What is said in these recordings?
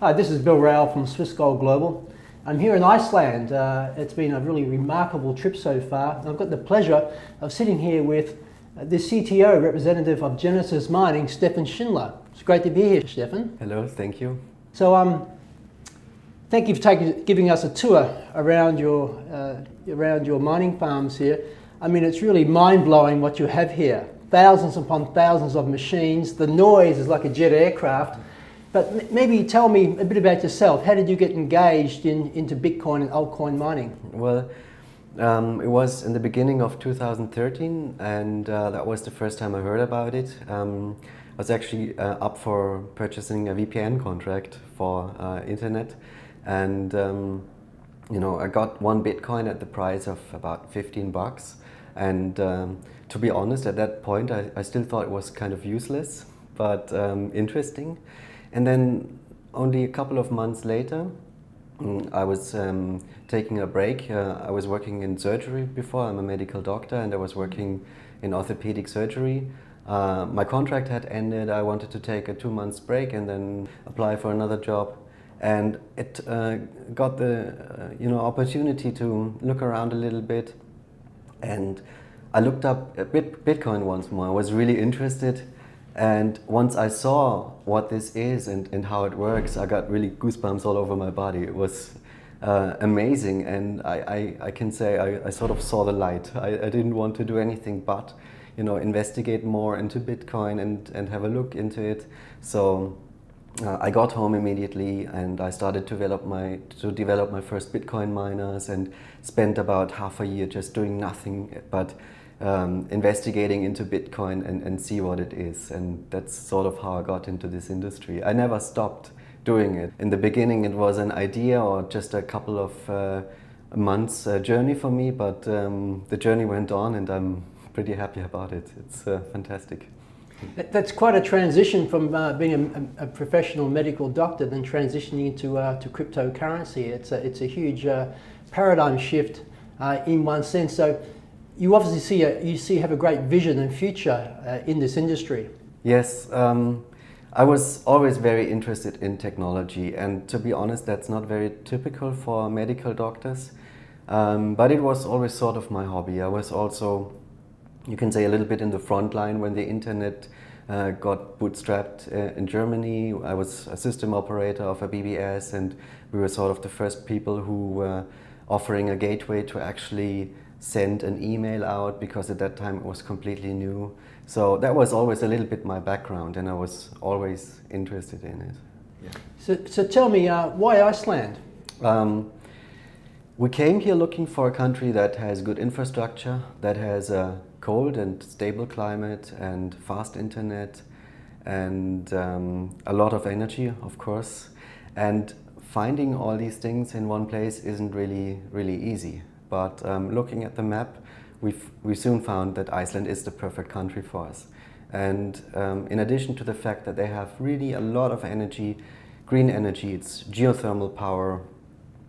Hi, this is Bill Rowell from Swiss Gold Global. I'm here in Iceland. It's been a really remarkable trip so far. I've got the pleasure of sitting here with the CTO representative of Genesis Mining, Stefan Schindler. It's great to be here, Stefan. Hello, thank you. So, thank you for giving us a tour around your mining farms here. I mean, it's really mind-blowing what you have here. Thousands upon thousands of machines. The noise is like a jet aircraft. But maybe tell me a bit about yourself. How did you get engaged into Bitcoin and altcoin mining? Well, it was in the beginning of 2013, and that was the first time I heard about it. I was actually up for purchasing a VPN contract for internet, and I got one Bitcoin at the price of about 15 bucks. And to be honest, at that point, I still thought it was kind of useless, but interesting. And then only a couple of months later, I was taking a break. I was working in surgery before. I'm a medical doctor, and I was working in orthopedic surgery. My contract had ended. I wanted to take a 2 months break and then apply for another job. And it got the opportunity to look around a little bit. And I looked up Bitcoin once more. I was really interested. And once I saw what this is and how it works, I got really goosebumps all over my body. It was amazing, and I can say I sort of saw the light. I didn't want to do anything but investigate more into Bitcoin and have a look into it. So I got home immediately, and I started to develop my first Bitcoin miners, and spent about half a year just doing nothing but investigating into Bitcoin and see what it is. And that's sort of how I got into this industry. I never stopped doing it. In the beginning it was an idea or just a couple of months journey for me, but the journey went on, and I'm pretty happy about it. It's fantastic. That's quite a transition from being a professional medical doctor, then transitioning into to cryptocurrency. It's a huge paradigm shift in one sense. So you obviously have a great vision and future in this industry. Yes, I was always very interested in technology, and to be honest, that's not very typical for medical doctors. But it was always sort of my hobby. I was also, you can say, a little bit in the front line when the internet got bootstrapped in Germany. I was a system operator of a BBS, and we were sort of the first people who were offering a gateway to actually send an email out, because at that time it was completely new. So that was always a little bit my background, and I was always interested in it. Yeah. So tell me, why Iceland? We came here looking for a country that has good infrastructure, that has a cold and stable climate and fast internet, and a lot of energy, of course. And finding all these things in one place isn't really easy. But looking at the map, we soon found that Iceland is the perfect country for us. And in addition to the fact that they have really a lot of energy, green energy, it's geothermal power.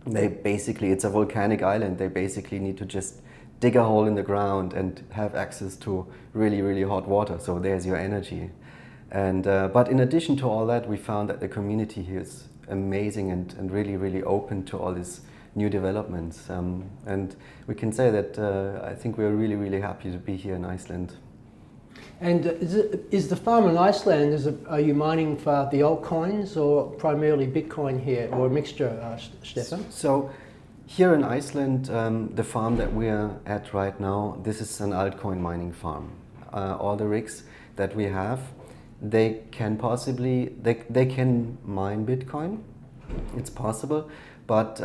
It's a volcanic island. They basically need to just dig a hole in the ground and have access to really hot water. So there's your energy. And but in addition to all that, we found that the community here is amazing and really open to all this new developments, and we can say that I think we're really happy to be here in Iceland. And is the farm in Iceland, are you mining for the altcoins or primarily Bitcoin here, or a mixture, Stefan? So here in Iceland, the farm that we're at right now, this is an altcoin mining farm. All the rigs that we have, they can mine Bitcoin. It's possible. But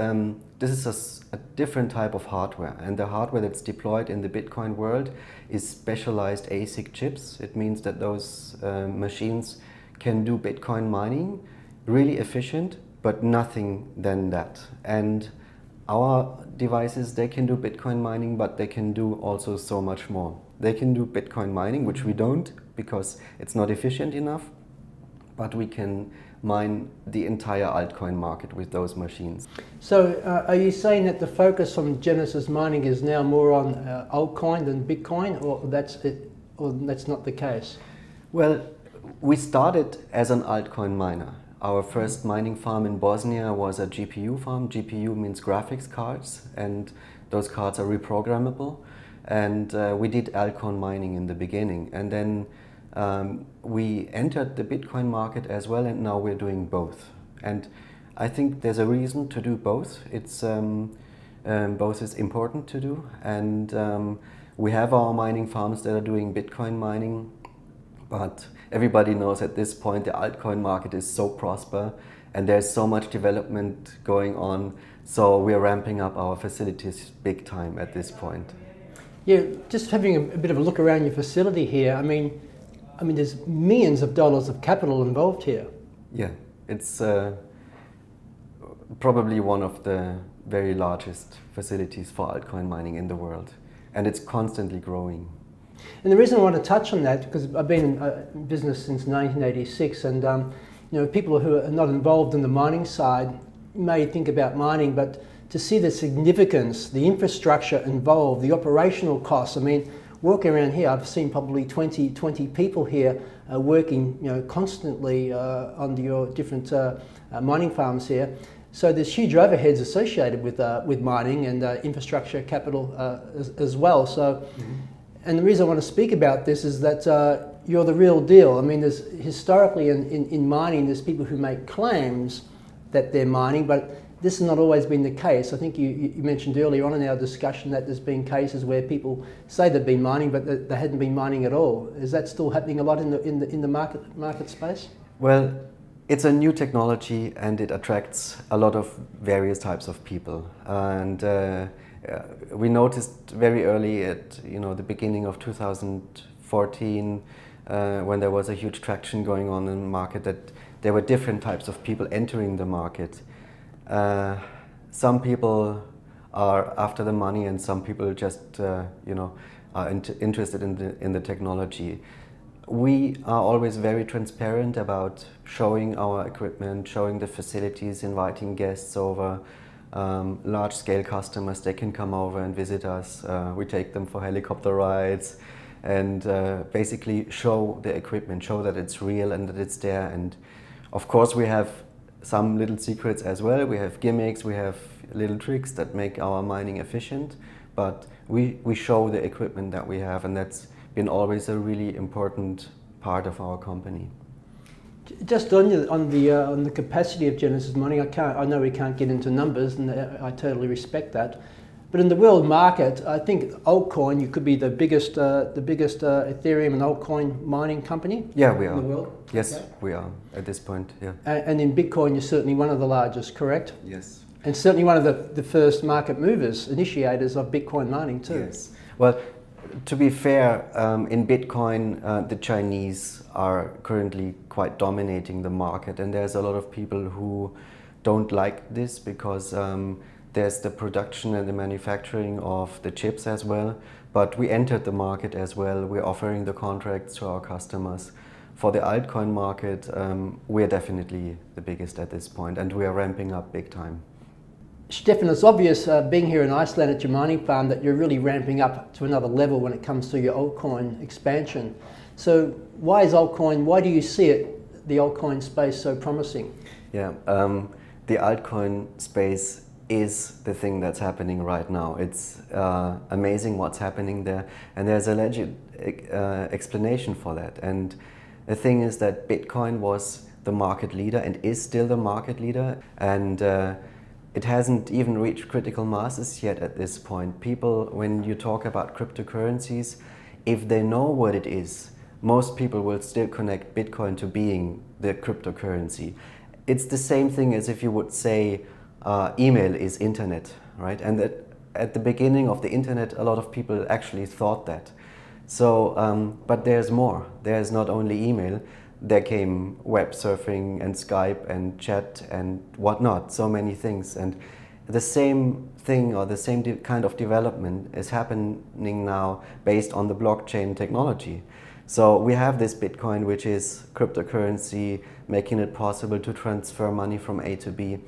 this is a different type of hardware, and the hardware that's deployed in the Bitcoin world is specialized ASIC chips. It means that those machines can do Bitcoin mining really efficient, but nothing than that. And our devices, they can do Bitcoin mining, but they can do also so much more. They can do Bitcoin mining, which we don't, because it's not efficient enough, but we can mine the entire altcoin market with those machines. So are you saying that the focus on Genesis Mining is now more on altcoin than Bitcoin, or that's not the case? Well, we started as an altcoin miner. Our first mining farm in Bosnia was a GPU farm. GPU means graphics cards, and those cards are reprogrammable. And we did Altcoin mining in the beginning. And then we entered the Bitcoin market as well, and now we're doing both. And I think there's a reason to do both. It's both is important to do. And we have our mining farms that are doing Bitcoin mining, but everybody knows at this point the altcoin market is so prosper and there's so much development going on. So we're ramping up our facilities big time at this point. Yeah, just having a bit of a look around your facility here. I mean, there's millions of dollars of capital involved here. Yeah, it's probably one of the very largest facilities for altcoin mining in the world, and it's constantly growing. And the reason I want to touch on that, because I've been in business since 1986, and people who are not involved in the mining side may think about mining, but to see the significance, the infrastructure involved, the operational costs. I mean, walking around here, I've seen probably 20 people here working, constantly on your different mining farms here. So there's huge overheads associated with mining and infrastructure capital as well. So. And the reason I want to speak about this is that you're the real deal. I mean, there's historically in mining, there's people who make claims that they're mining, but this has not always been the case. I think you mentioned earlier on in our discussion that there's been cases where people say they've been mining, but they hadn't been mining at all. Is that still happening a lot in the market space? Well, it's a new technology and it attracts a lot of various types of people. And we noticed very early at the beginning of 2014 when there was a huge traction going on in the market that there were different types of people entering the market. Some people are after the money and some people just are interested in the technology. We are always very transparent about showing our equipment, showing the facilities, inviting guests over. Large-scale customers, they can come over and visit us. We take them for helicopter rides and basically show the equipment, show that it's real and that it's there. And of course we have some little secrets as well. We have gimmicks, we have little tricks that make our mining efficient, but we show the equipment that we have, and that's been always a really important part of our company. Just on the capacity of Genesis Mining, I know we can't get into numbers, and I totally respect that. But in the world market, I think Altcoin, you could be the biggest Ethereum and Altcoin mining company. Yeah, we are. In the world. Yes, okay. We are at this point. Yeah. And in Bitcoin, you're certainly one of the largest, correct? Yes. And certainly one of the first market movers, initiators of Bitcoin mining too. Yes. Well, to be fair, in Bitcoin, the Chinese are currently quite dominating the market, and there's a lot of people who don't like this because there's the production and the manufacturing of the chips as well. But we entered the market as well. We're offering the contracts to our customers. For the altcoin market, we're definitely the biggest at this point, and we are ramping up big time. Stefan, it's obvious being here in Iceland at your mining farm that you're really ramping up to another level when it comes to your altcoin expansion. So why is altcoin, why do you see the altcoin space so promising? Yeah, the altcoin space is the thing that's happening right now. It's amazing what's happening there, and there's a legit explanation for that. And the thing is that Bitcoin was the market leader and is still the market leader, and it hasn't even reached critical masses yet at this point. People, when you talk about cryptocurrencies, if they know what it is, most people will still connect Bitcoin to being the cryptocurrency. It's the same thing as if you would say email is internet, right? And at the beginning of the internet, a lot of people actually thought that. So, but there's more. There's not only email. There came web surfing and Skype and chat and whatnot, so many things. And the same thing or the same kind of development is happening now based on the blockchain technology. So we have this Bitcoin, which is cryptocurrency, making it possible to transfer money from A to B.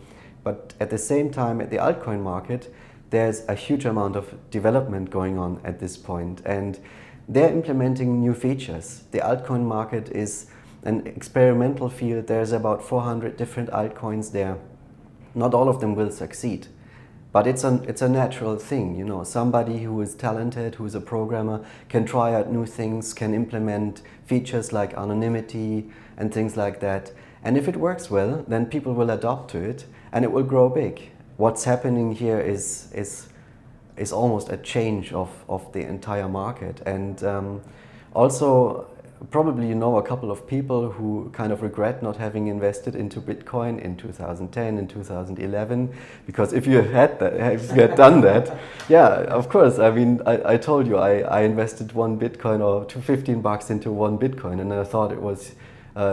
But at the same time, at the altcoin market, there's a huge amount of development going on at this point. And they're implementing new features. The altcoin market is an experimental field. There's about 400 different altcoins there. Not all of them will succeed. But it's a natural thing, you know. Somebody who is talented, who is a programmer, can try out new things, can implement features like anonymity and things like that. And if it works well, then people will adopt to it and it will grow big. What's happening here is almost a change of the entire market. And also, probably you know a couple of people who kind of regret not having invested into Bitcoin in 2010 and 2011, because if you had done that, yeah, of course. I mean, I told you I invested one Bitcoin or $15 into one Bitcoin, and I thought it was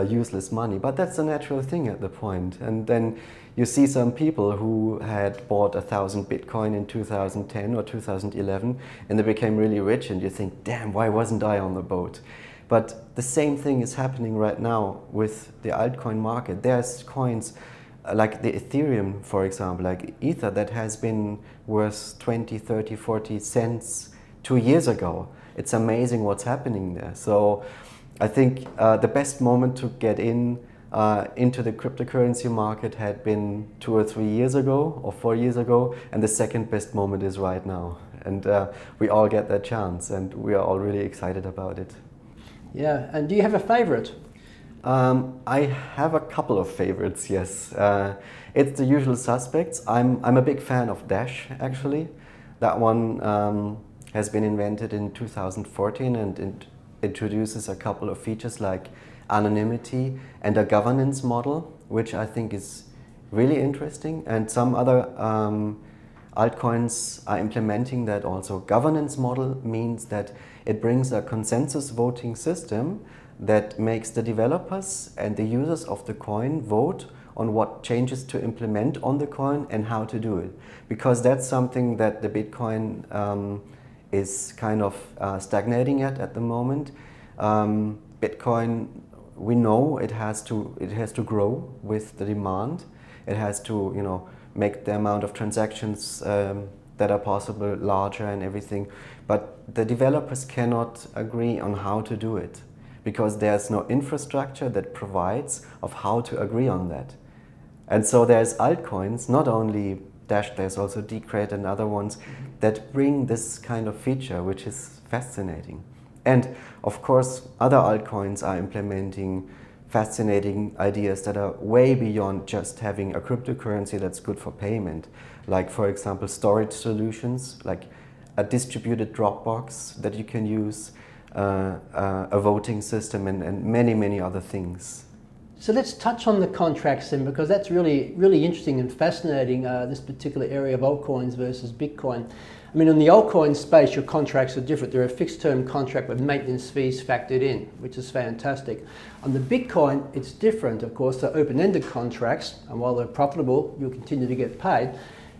useless money. But that's a natural thing at the point. And then you see some people who had bought 1,000 Bitcoin in 2010 or 2011, and they became really rich, and you think, damn, why wasn't I on the boat? But the same thing is happening right now with the altcoin market. There's coins like the Ethereum, for example, like Ether, that has been worth 20, 30, 40 cents 2 years ago. It's amazing what's happening there. So I think the best moment to get into the cryptocurrency market had been 2 or 3 years ago or 4 years ago, and the second best moment is right now. And we all get that chance, and we are all really excited about it. Yeah, and do you have a favorite? I have a couple of favorites, yes. It's the usual suspects. I'm a big fan of Dash, actually. That one has been invented in 2014 and it introduces a couple of features like anonymity and a governance model, which I think is really interesting. And some other altcoins are implementing that also. Governance model means that it brings a consensus voting system that makes the developers and the users of the coin vote on what changes to implement on the coin and how to do it. Because that's something that the Bitcoin is kind of stagnating at the moment. Bitcoin, we know it has to grow with the demand. It has to, you know, make the amount of transactions that are possible larger and everything. But the developers cannot agree on how to do it because there's no infrastructure that provides of how to agree on that. And so there's altcoins, not only Dash, there's also Decred and other ones that bring this kind of feature, which is fascinating. And of course, other altcoins are implementing fascinating ideas that are way beyond just having a cryptocurrency that's good for payment. Like, for example, storage solutions, like a distributed Dropbox that you can use, a voting system, and many, many other things. So let's touch on the contracts then, because that's really, really interesting and fascinating, this particular area of altcoins versus Bitcoin. I mean, in the altcoin space, your contracts are different. They're a fixed term contract with maintenance fees factored in, which is fantastic. On the Bitcoin, it's different. Of course, they're open-ended contracts, and while they're profitable, you'll continue to get paid.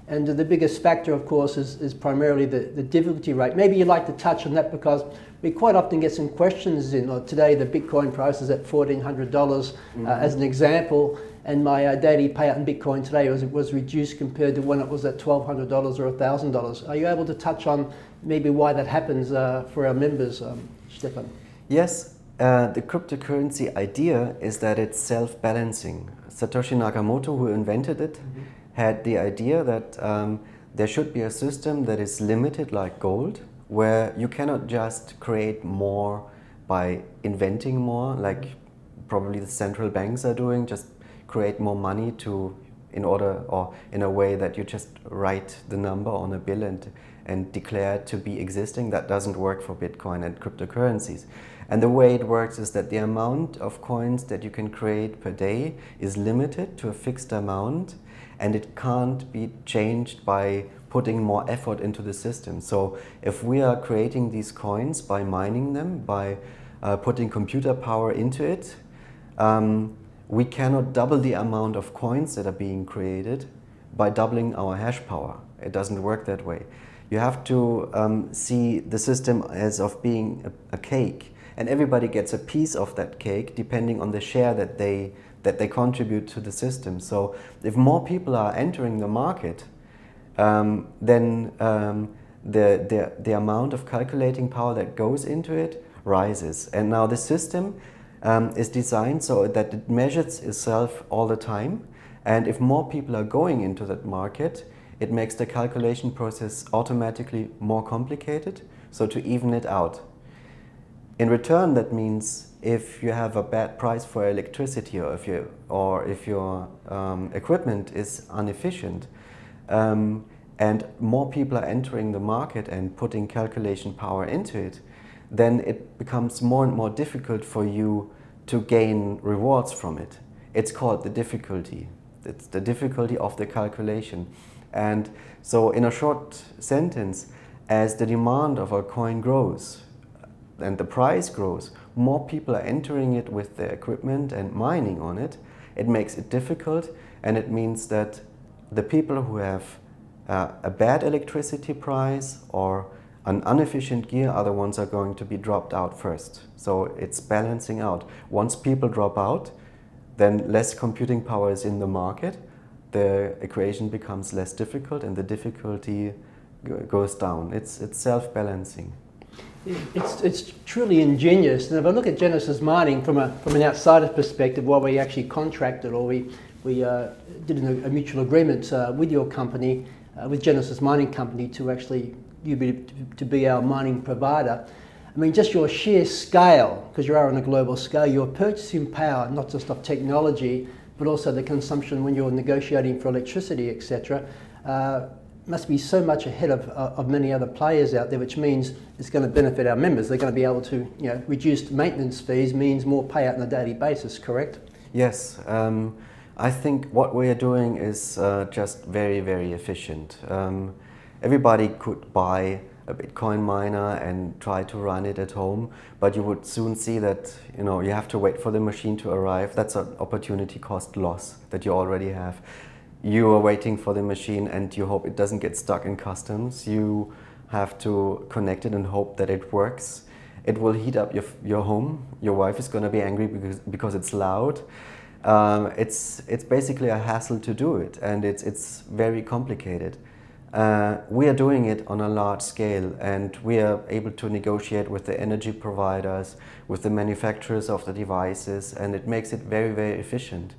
And the biggest factor, of course, is primarily the difficulty rate. Maybe you'd like to touch on that because we quite often get some questions in. Like today, the Bitcoin price is at $1,400 as an example, and my daily payout in Bitcoin today was reduced compared to when it was at $1,200 or $1,000. Are you able to touch on maybe why that happens for our members, Stefan? Yes, the cryptocurrency idea is that it's self-balancing. Satoshi Nakamoto, who invented it, had the idea that there should be a system that is limited like gold, where you cannot just create more by inventing more, like probably the central banks are doing, just create more money in a way that you just write the number on a bill and declare it to be existing. That doesn't work for Bitcoin and cryptocurrencies. And the way it works is that the amount of coins that you can create per day is limited to a fixed amount, and it can't be changed by putting more effort into the system. So if we are creating these coins by mining them, by putting computer power into it, we cannot double the amount of coins that are being created by doubling our hash power. It doesn't work that way. You have to see the system as of being a cake, and everybody gets a piece of that cake depending on the share that they contribute to the system. So if more people are entering the market, then the amount of calculating power that goes into it rises. And now the system is designed so that it measures itself all the time. And if more people are going into that market, it makes the calculation process automatically more complicated, so to even it out. In return, that means if you have a bad price for electricity, or if your equipment is inefficient, and more people are entering the market and putting calculation power into it, then it becomes more and more difficult for you to gain rewards from it. It's called the difficulty. It's the difficulty of the calculation. And so in a short sentence, as the demand of a coin grows and the price grows, more people are entering it with their equipment and mining on it. It makes it difficult, and it means that the people who have a bad electricity price or an inefficient gear are the ones that are going to be dropped out first. So it's balancing out. Once people drop out, then less computing power is in the market, the equation becomes less difficult and the difficulty goes down. It's self-balancing. It's truly ingenious. And if I look at Genesis Mining from an outsider's perspective, while we actually contracted or we did a mutual agreement with your company, with Genesis Mining Company, to actually to be our mining provider. I mean, just your sheer scale, because you are on a global scale, your purchasing power, not just of technology, but also the consumption when you're negotiating for electricity, etc., must be so much ahead of many other players out there, which means it's going to benefit our members. They're going to be able to, reduced maintenance fees means more payout on a daily basis, correct? Yes. I think what we are doing is just very, very efficient. Everybody could buy a Bitcoin miner and try to run it at home, but you would soon see that you have to wait for the machine to arrive. That's an opportunity cost loss that you already have. You are waiting for the machine and you hope it doesn't get stuck in customs. You have to connect it and hope that it works. It will heat up your home. Your wife is going to be angry because it's loud. It's basically a hassle to do it, and it's very complicated. We are doing it on a large scale, and we are able to negotiate with the energy providers, with the manufacturers of the devices, and it makes it very, very efficient.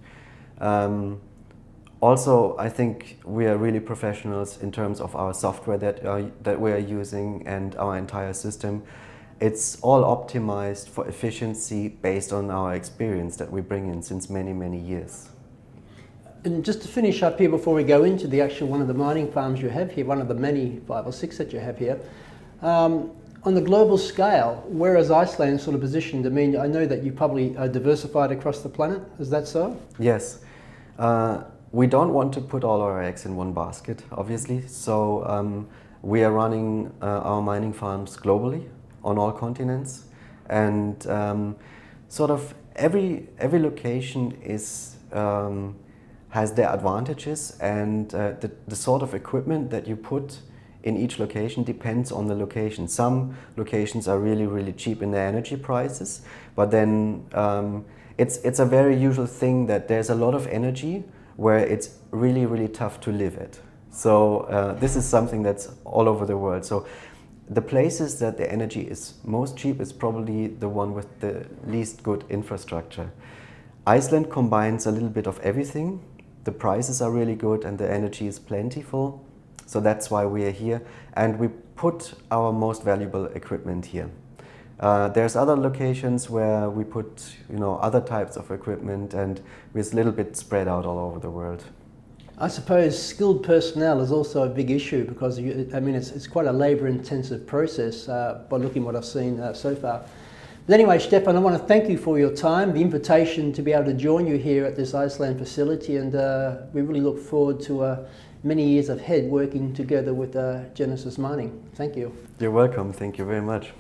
Also, I think we are really professionals in terms of our software that we are using and our entire system. It's all optimized for efficiency based on our experience that we bring in since many, many years. And just to finish up here before we go into the actual one of the mining farms you have here, one of the many 5 or 6 that you have here, on the global scale, where is Iceland sort of positioned? I mean, I know that you probably are diversified across the planet. Is that so? Yes. We don't want to put all our eggs in one basket, obviously. So we are running our mining farms globally on all continents, and sort of every location is has their advantages, and the sort of equipment that you put in each location depends on the location. Some locations are really, really cheap in their energy prices, but then it's a very usual thing that there's a lot of energy where it's really, really tough to live at. So this is something that's all over the world. So the places that the energy is most cheap is probably the one with the least good infrastructure. Iceland combines a little bit of everything. The prices are really good and the energy is plentiful. So that's why we are here. And we put our most valuable equipment here. There's other locations where we put other types of equipment, and we're a little bit spread out all over the world. I suppose skilled personnel is also a big issue because it's quite a labour-intensive process by looking at what I've seen so far. But anyway, Stefan, I want to thank you for your time, the invitation to be able to join you here at this Iceland facility, and we really look forward to many years ahead working together with Genesis Mining. Thank you. You're welcome. Thank you very much.